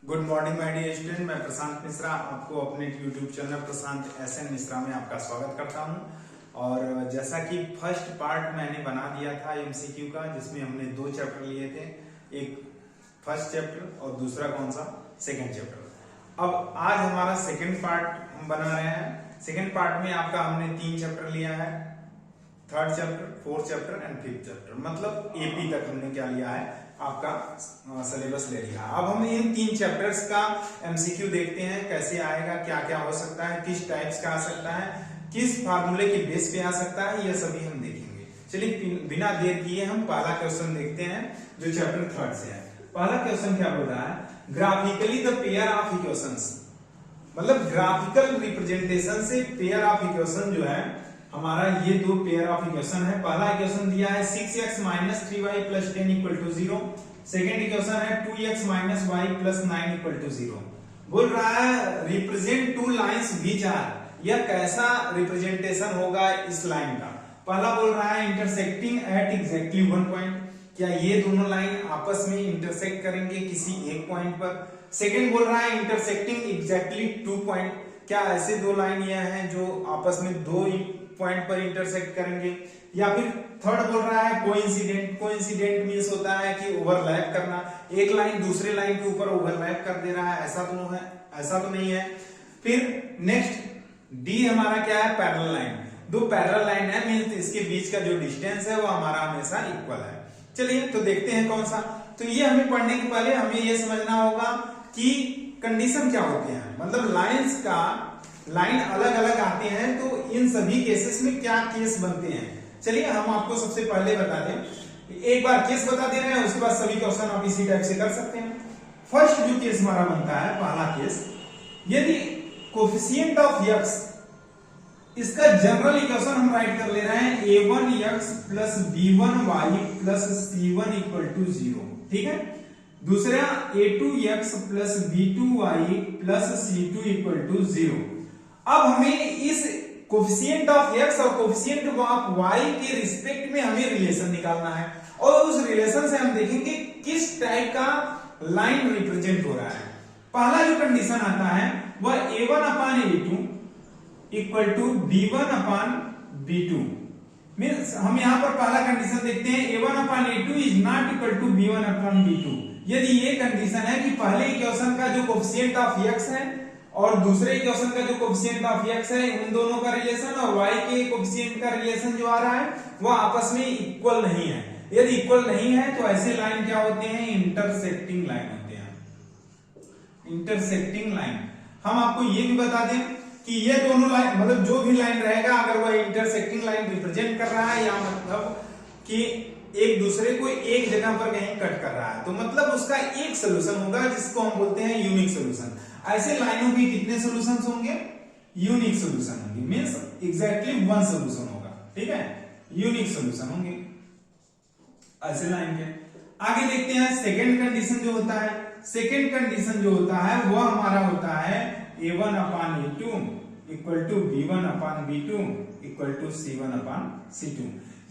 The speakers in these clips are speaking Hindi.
Good morning my dear student. मैं प्रशांत मिश्रा आपको अपने YouTube channel Prashant SN Mishra में आपका स्वागत करता हूं। और जैसा कि फर्स्ट पार्ट मैंने बना दिया था MCQ का, जिसमें हमने 2 चैप्टर लिए थे, एक फर्स्ट चैप्टर और दूसरा कौन सा, सेकंड चैप्टर। अब आज हमारा सेकंड पार्ट हम बना रहे हैं। सेकंड पार्ट में आपका हमने 3 चैप्टर लिया है, third chapter, fourth chapter and fifth chapter, मतलब AP तक हमने क्या लिया है, आपका सिलेबस ले लिया। अब हम इन 3 चैप्टर्स का MCQ देखते हैं, कैसे आएगा, क्या क्या हो सकता है, किस टाइप्स का आ सकता है, किस फार्मूले के बेस पे आ सकता है, यह सभी हम देखेंगे। चलिए बिना देर किए हम पहला क्वेश्चन देखते हैं जो चैप्टर 3 से है। पहला क्वेश्चन क्या बोल रहा है, graphically the pair of equations, मतलब ग्राफिकल रिप्रेजेंटेशन से पेयर ऑफ इक्वेशन जो है हमारा, ये 2 पेयर ऑफ इक्वेशन है। पहला इक्वेशन दिया है 6x - 3y + 10 = 0। सेकेंड इक्वेशन है 2x - y + 9 = 0। बोल रहा है रिप्रेजेंट 2 लाइंस व्हिच आर, यह कैसा रिप्रेजेंटेशन होगा इस लाइन का। पहला बोल रहा है इंटरसेक्टिंग एट एग्जैक्टली 1 पॉइंट, क्या ये दोनों लाइन आपस में इंटरसेक्ट करेंगे किसी एक पॉइंट पर। सेकेंड बोल रहा है इंटरसेक्टिंग एग्जैक्टली 2 पॉइंट, क्या ऐसे 2 लाइन यह हैं जो आपस में 2 पॉइंट पर इंटरसेक्ट करेंगे। या फिर थर्ड बोल रहा है कोइंसिडेंट। कोइंसिडेंट मींस होता है कि ओवरलैप करना, एक लाइन दूसरे लाइन के ऊपर ओवरलैप कर दे रहा है, ऐसा तो नहीं है। फिर नेक्स्ट D हमारा क्या है, पैरेलल लाइन। 2 पैरेलल लाइन है, मींस इसके बीच का जो डिस्टेंस है वो हमारा हमेशा इक्वल है। चलिए तो देखते हैं कौन सा। तो ये हमें पढ़ने के पहले हमें ये समझना होगा कि कंडीशन क्या होते हैं, मतलब लाइंस का लाइन अलग अलग आते हैं तो इन सभी केसेस में क्या केस बनते हैं। चलिए हम आपको सबसे पहले बता दें, एक बार केस बता दे रहे हैं, उसके बाद सभी क्वेश्चन आप इसी टाइप से कर सकते हैं। फर्स्ट जो केस हमारा बनता है, पहला केस, यदि कोफिशिएंट ऑफ x, इसका जनरल इक्वेशन हम राइट कर ले रहे हैं a1x + b1y + c1 = 0, ठीक है। दूसरा a2x + b2y + c2 = 0। अब हमें इस कोफिशिएंट ऑफ x और कोफिशिएंट ऑफ y के रिस्पेक्ट में हमें रिलेशन निकालना है, और उस रिलेशन से हम देखेंगे किस टाइप का लाइन रिप्रेजेंट हो रहा है। पहला जो कंडीशन आता है वह a1/a2 = b1/b2, मींस हम यहां पर पहला कंडीशन देखते हैं a1/a2 = not b1/b2। यदि ये कंडीशन है कि पहले इक्वेशन का जो कोफिशिएंट ऑफ x है और दूसरे इक्वेशन का जो कोफिशिएंट ऑफ x है, उन दोनों का रिलेशन और y के कोफिशिएंट का रिलेशन जो आ रहा है वो आपस में इक्वल नहीं है। यदि इक्वल नहीं है तो ऐसे लाइन क्या होते हैं, इंटरसेक्टिंग लाइन होते हैं। इंटरसेक्टिंग लाइन, हम आपको ये भी बता दें कि ये दोनों लाइन, मतलब जो भी लाइन रहेगा अगर वह इंटरसेक्टिंग लाइन रिप्रेजेंट कर रहा है, या मतलब कि एक दूसरे को एक जगह पर कहीं कट कर रहा है, तो मतलब उसका एक सोल्यूशन होगा जिसको हम बोलते हैं यूनिक सोल्यूशन। ऐसे लाइनों के कितने सॉल्यूशंस होंगे, यूनिक सॉल्यूशन होंगे, मींस एग्जैक्टली 1 सॉल्यूशन होगा, ठीक है, यूनिक सॉल्यूशन होंगे ऐसे लाइन के। आगे देखते हैं सेकंड कंडीशन जो होता है। सेकंड कंडीशन जो होता है वो हमारा होता है a1/a2 = b1/b2 = c1/c2।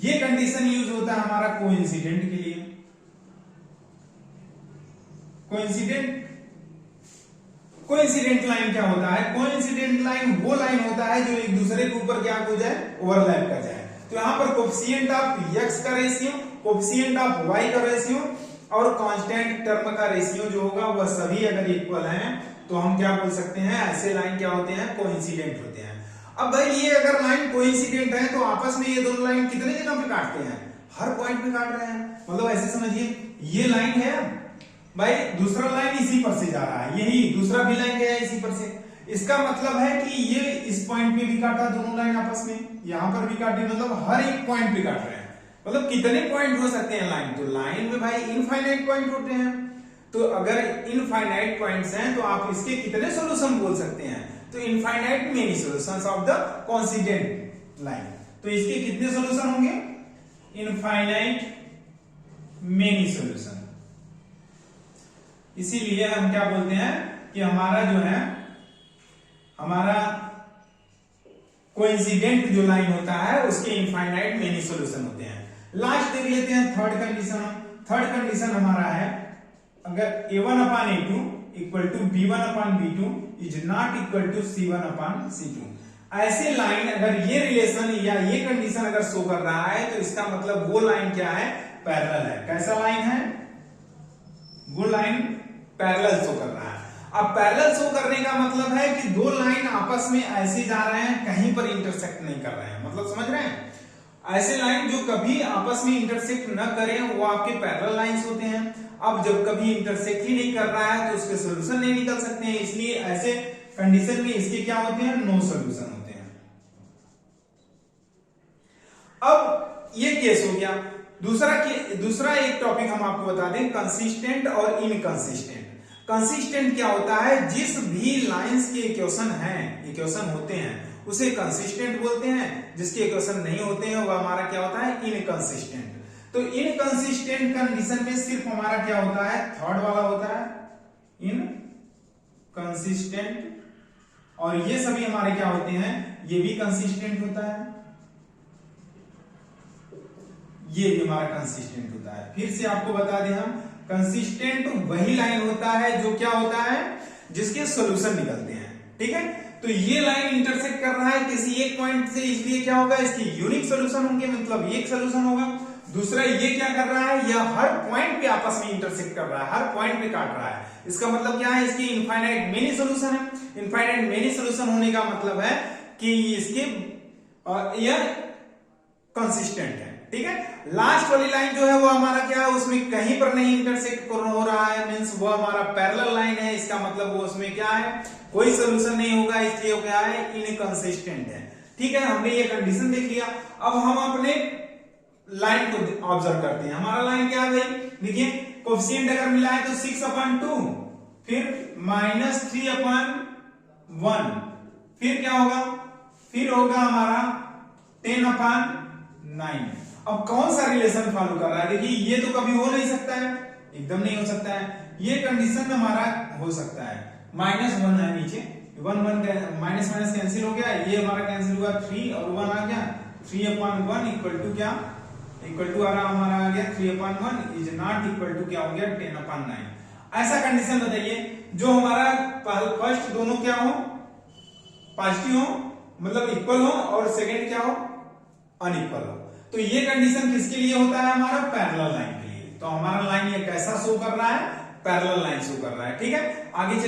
ये कंडीशन यूज होता है हमारा कोइंसिडेंट के लिए। कोइंसिडेंट लाइन क्या होता है, कोइंसिडेंट लाइन वो लाइन होता है जो एक दूसरे के ऊपर क्या हो जाए, ओवरलैप कर जाए। तो यहां पर कोफिशिएंट ऑफ x का रेशियो, कोफिशिएंट ऑफ y का रेशियो और कांस्टेंट टर्म का रेशियो जो होगा वह सभी अगर इक्वल हैं तो हम क्या बोल सकते हैं, ऐसे लाइन क्या होते हैं, कोइंसिडेंट होते हैं। अब भाई ये अगर लाइन कोइंसिडेंट है तो आपस में ये दोनों लाइन कितने जगह पे काटते हैं, हर पॉइंट पे काट रहे हैं। मतलब ऐसे समझिए ये लाइन है भाई, दूसरा लाइन इसी पर से जा रहा है, यही दूसरा भी लाइन गया इसी पर से, इसका मतलब है कि ये इस पॉइंट पे भी काटा दोनों लाइन आपस में, यहां पर भी काटी, मतलब हर एक पॉइंट पे काट रहे हैं। मतलब कितने पॉइंट हो सकते हैं लाइन, तो लाइन में भाई इनफाइनाइट पॉइंट होते हैं। तो अगर इनफाइनाइट पॉइंट्स हैं तो आप इसके कितने सॉल्यूशन बोल सकते हैं, तो infinite many solutions of the coincident line. तो इसके कितने सॉल्यूशन होंगे, इनफाइनाइट मेनी सॉल्यूशन। इसीलिए हम क्या बोलते हैं कि हमारा जो है, हमारा कोइंसिडेंट जो लाइन होता है उसके इनफाइनाइट मेनी सॉल्यूशन होते हैं। लास्ट देख लेते हैं थर्ड कंडीशन। थर्ड कंडीशन हमारा है, अगर a1/a2 equal to b1 upon b2 is not equal to c1 upon c2। ऐसे लाइन अगर ये रिलेशन या ये कंडीशन अगर शो कर रहा है तो इसका मतलब वो लाइन क्या है, पैरेलल है। कैसा लाइन है, वो लाइन पैरेलल शो कर रहा है। अब पैरेलल शो करने का मतलब है कि दो लाइन आपस में ऐसे जा रहे हैं, कहीं पर इंटरसेक्ट नहीं कर रहे हैं, मतलब समझ रहे हैं। ऐसे लाइन जो कभी आपस में इंटरसेक्ट न करें वो आपके पैरेलल लाइंस होते हैं। अब जब कभी इंटरसेक्ट ही नहीं कर रहा है तो उसके सोल्यूशन नहीं निकल सकते हैं, इसलिए ऐसे कंडीशन में इसके क्या होते हैं, नो सोल्यूशन होते हैं। अब ये केस हो गया। दूसरा एक टॉपिक हम आपको बता दें, कंसिस्टेंट और इनकंसिस्टेंट। कंसिस्टेंट क्या होता है, जिस भी लाइंस के इक्वेशन होते हैं उसे कंसिस्टेंट बोलते हैं, जिसके इक्वेशन नहीं होते हैं वो हमारा क्या होता है, इनकंसिस्टेंट। तो इनकंसिस्टेंट कंडीशन में सिर्फ हमारा क्या होता है, थर्ड वाला होता है इनकंसिस्टेंट, और ये सभी हमारे क्या होते हैं, ये भी कंसिस्टेंट होता है, ये भी हमारा कंसिस्टेंट होता है। फिर से आपको बता दें हम, कंसिस्टेंट वही लाइन होता है जो क्या होता है, जिसके सॉल्यूशन निकलते हैं। ठीक है, तो ये लाइन इंटरसेक्ट कर रहा है किसी एक पॉइंट से, इसलिए क्या होगा, इसकी यूनिक सॉल्यूशन होंगे, मतलब एक सॉल्यूशन होगा। दूसरा ये क्या कर रहा है, यह हर पॉइंट पे आपस में इंटरसेक्ट कर रहा है, हर पॉइंट पे काट रहा है। इसका मतलब क्या है, इसकी इनफाइनाइट मेनी सॉल्यूशन है। इनफाइनाइट मेनी सॉल्यूशन होने का मतलब है कि इसके यह कंसिस्टेंट है। ठीक है, लास्ट वाली लाइन जो है वो हमारा क्या है, उसमें कहीं पर नहीं इंटरसेक्ट हो रहा है, मींस वो हमारा पैरेलल लाइन है। इसका मतलब वो उसमें क्या है, कोई सोल्यूशन नहीं होगा, इसलिए वो क्या है, इनकंसिस्टेंट है। ठीक है, हमने ये कंडीशन देख लिया। अब हम अपने लाइन को ऑब्जर्व करते हैं। हमारा लाइन क्या है भाई, देखिए कोएफिशिएंट अगर मिला है तो 6/2, फिर -3/1, फिर क्या होगा, फिर होगा हमारा 10/9। अब कौन सा रिलेशन फॉलो कर रहा है, देखिए ये तो कभी हो नहीं सकता है, एकदम नहीं हो सकता है। ये कंडीशन में हमारा हो सकता है, -1 है नीचे, 1 माइनस माइनस कैंसिल हो गया, ये हमारा कैंसिल हुआ, 3 और 1 आ गया, 3/1 इक्वल टू क्या, इक्वल टू हमारा आ गया 3/1 इज नॉट इक्वल टू क्या हो गया, 10/9। ऐसा कंडीशन बताइए जो हमारा फर्स्ट दोनों क्या हो, पॉजिटिव हो, मतलब इक्वल हो, और सेकंड क्या हो, अनइक्वल हो। तो ये कंडीशन किसके लिए होता है, हमारा पैरेलल लाइन के लिए। तो हमारा लाइन ये कैसा शो कर रहा है, पैरेलल लाइन शो कर रहा है। ठीक है, आगे चलिए।